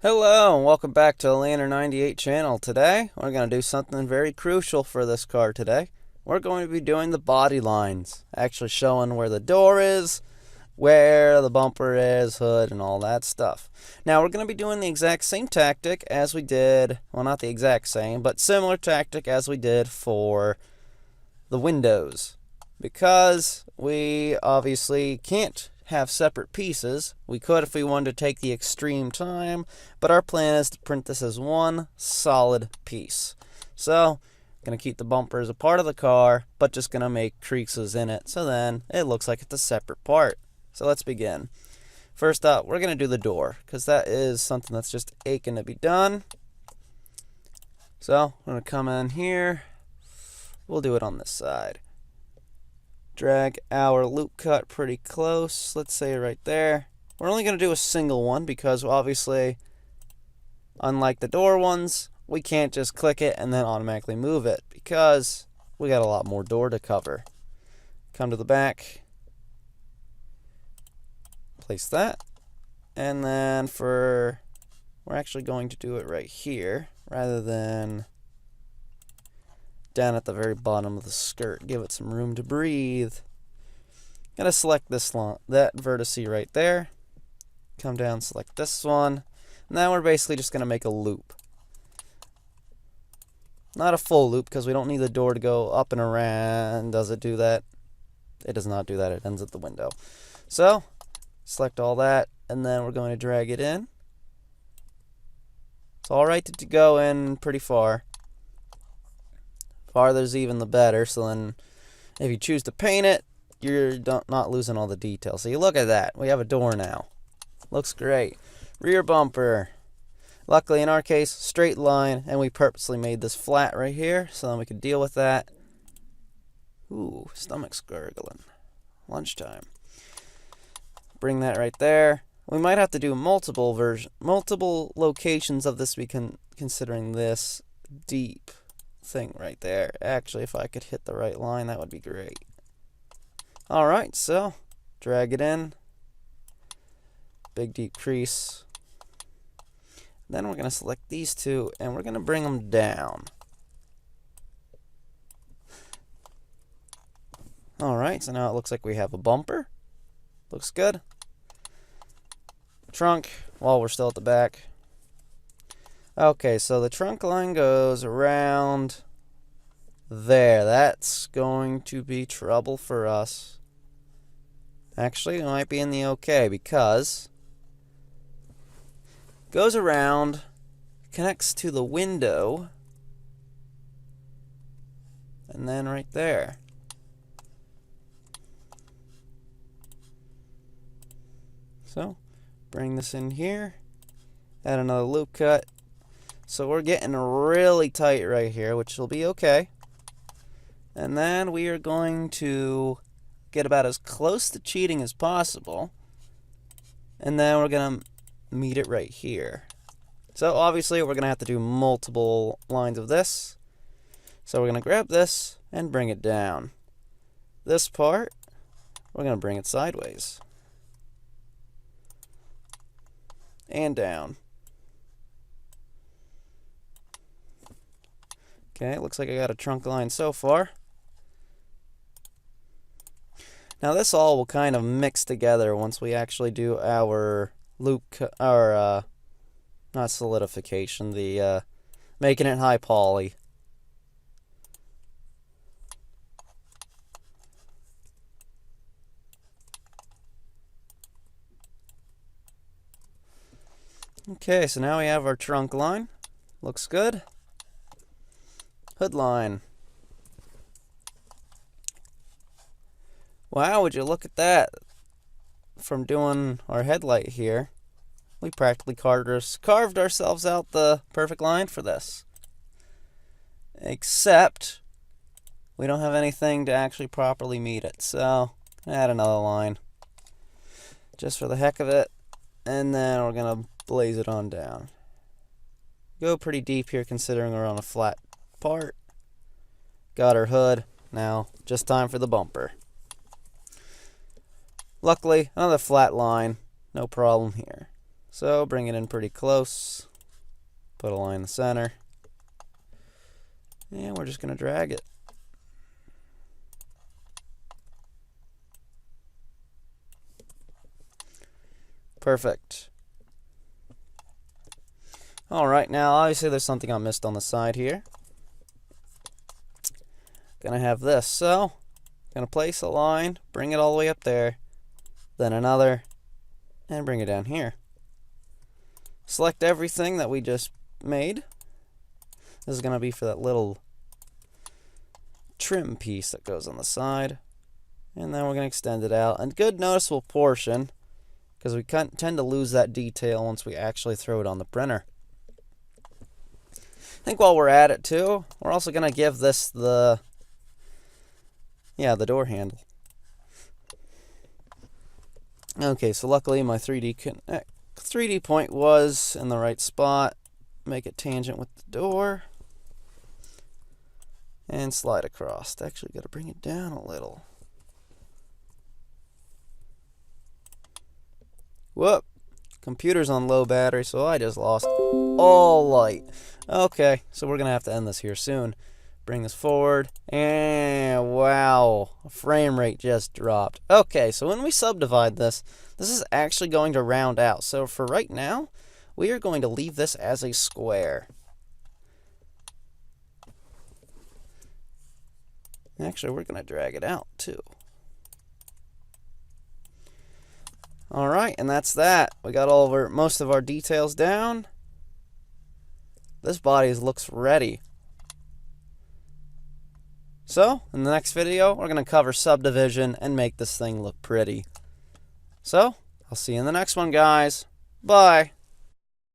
Hello and welcome back to the Lantern98 channel. Today we're going to do something very crucial for this car today. We're going to be doing the body lines, actually showing where the door is, where the bumper is, hood, and all that stuff. Now we're going to be doing the exact same tactic as we did, well, not the exact same, but similar tactic as we did for the windows, because we obviously can't have separate pieces. We could if we wanted to take the extreme time, but our plan is to print this as one solid piece. So going to keep the bumper as a part of the car, but just going to make creases in it, so then it looks like it's a separate part. So let's begin. First up, we're going to do the door, because that is something that's just aching to be done. So I'm going to come in here. We'll do it on this side. Drag our loop cut pretty close, let's say right there. We're only going to do a single one because obviously, unlike the door ones, we can't just click it and then automatically move it because we got a lot more door to cover. Come to the back, place that, and then we're actually going to do it right here rather than down at the very bottom of the skirt. Give it some room to breathe. Gotta select this one, that vertice right there. Come down, select this one. Now we're basically just gonna make a loop. Not a full loop because we don't need the door to go up and around. Does it do that? It does not do that. It ends at the window. So select all that, and then we're going to drag it in. It's all right to go in pretty far. Farther's even the better, so then if you choose to paint it, you're not losing all the details. So you look at that. We have a door now. Looks great. Rear bumper. Luckily, in our case, straight line, and we purposely made this flat right here so then we could deal with that. Ooh, stomach's gurgling. Lunchtime. Bring that right there. We might have to do multiple locations of this, considering this deep thing right there. Actually, if I could hit the right line, that would be great. Alright, so drag it in. Big deep crease. Then we're going to select these two and we're going to bring them down. Alright, so now it looks like we have a bumper. Looks good. Trunk, while we're still at the back. Okay, so the trunk line goes around there. That's going to be trouble for us. Actually, it might be in the okay because it goes around, connects to the window, and then right there. So, bring this in here, add another loop cut. So we're getting really tight right here, which will be okay. And then we are going to get about as close to cheating as possible. And then we're going to meet it right here. So obviously we're going to have to do multiple lines of this. So we're going to grab this and bring it down. This part, we're going to bring it sideways. And down. Okay, looks like I got a trunk line so far. Now this all will kind of mix together once we actually do our loop, our not solidification, the making it high poly. Okay, so now we have our trunk line. Looks good. Hood line. Wow, would you look at that? From doing our headlight here, we practically carved ourselves out the perfect line for this. Except we don't have anything to actually properly meet it, so add another line just for the heck of it, and then we're gonna blaze it on down. Go pretty deep here considering we're on a flat part. Got our hood. Now just time for the bumper. Luckily, another flat line, no problem here. So bring it in pretty close. Put a line in the center. And we're just going to drag it. Perfect. Alright, now obviously there's something I missed on the side here. Gonna have this, so gonna place a line, bring it all the way up there, then another, and bring it down here. Select everything that we just made. This is gonna be for that little trim piece that goes on the side. And then we're gonna extend it out. A good noticeable portion, because we tend to lose that detail once we actually throw it on the printer. I think while we're at it too, we're also going to give this the door handle. Okay, so luckily my 3D point was in the right spot. Make it tangent with the door. And slide across. Actually got to bring it down a little. Whoop. Computer's on low battery, so I just lost all light. Okay, so we're going to have to end this here soon. Bring this forward, and wow, frame rate just dropped. Okay, so when we subdivide this, this is actually going to round out. So for right now, we are going to leave this as a square. Actually, we're going to drag it out too. Alright, and that's that. We got most of our details down. This body looks ready. So, in the next video, we're going to cover subdivision and make this thing look pretty. So, I'll see you in the next one, guys. Bye.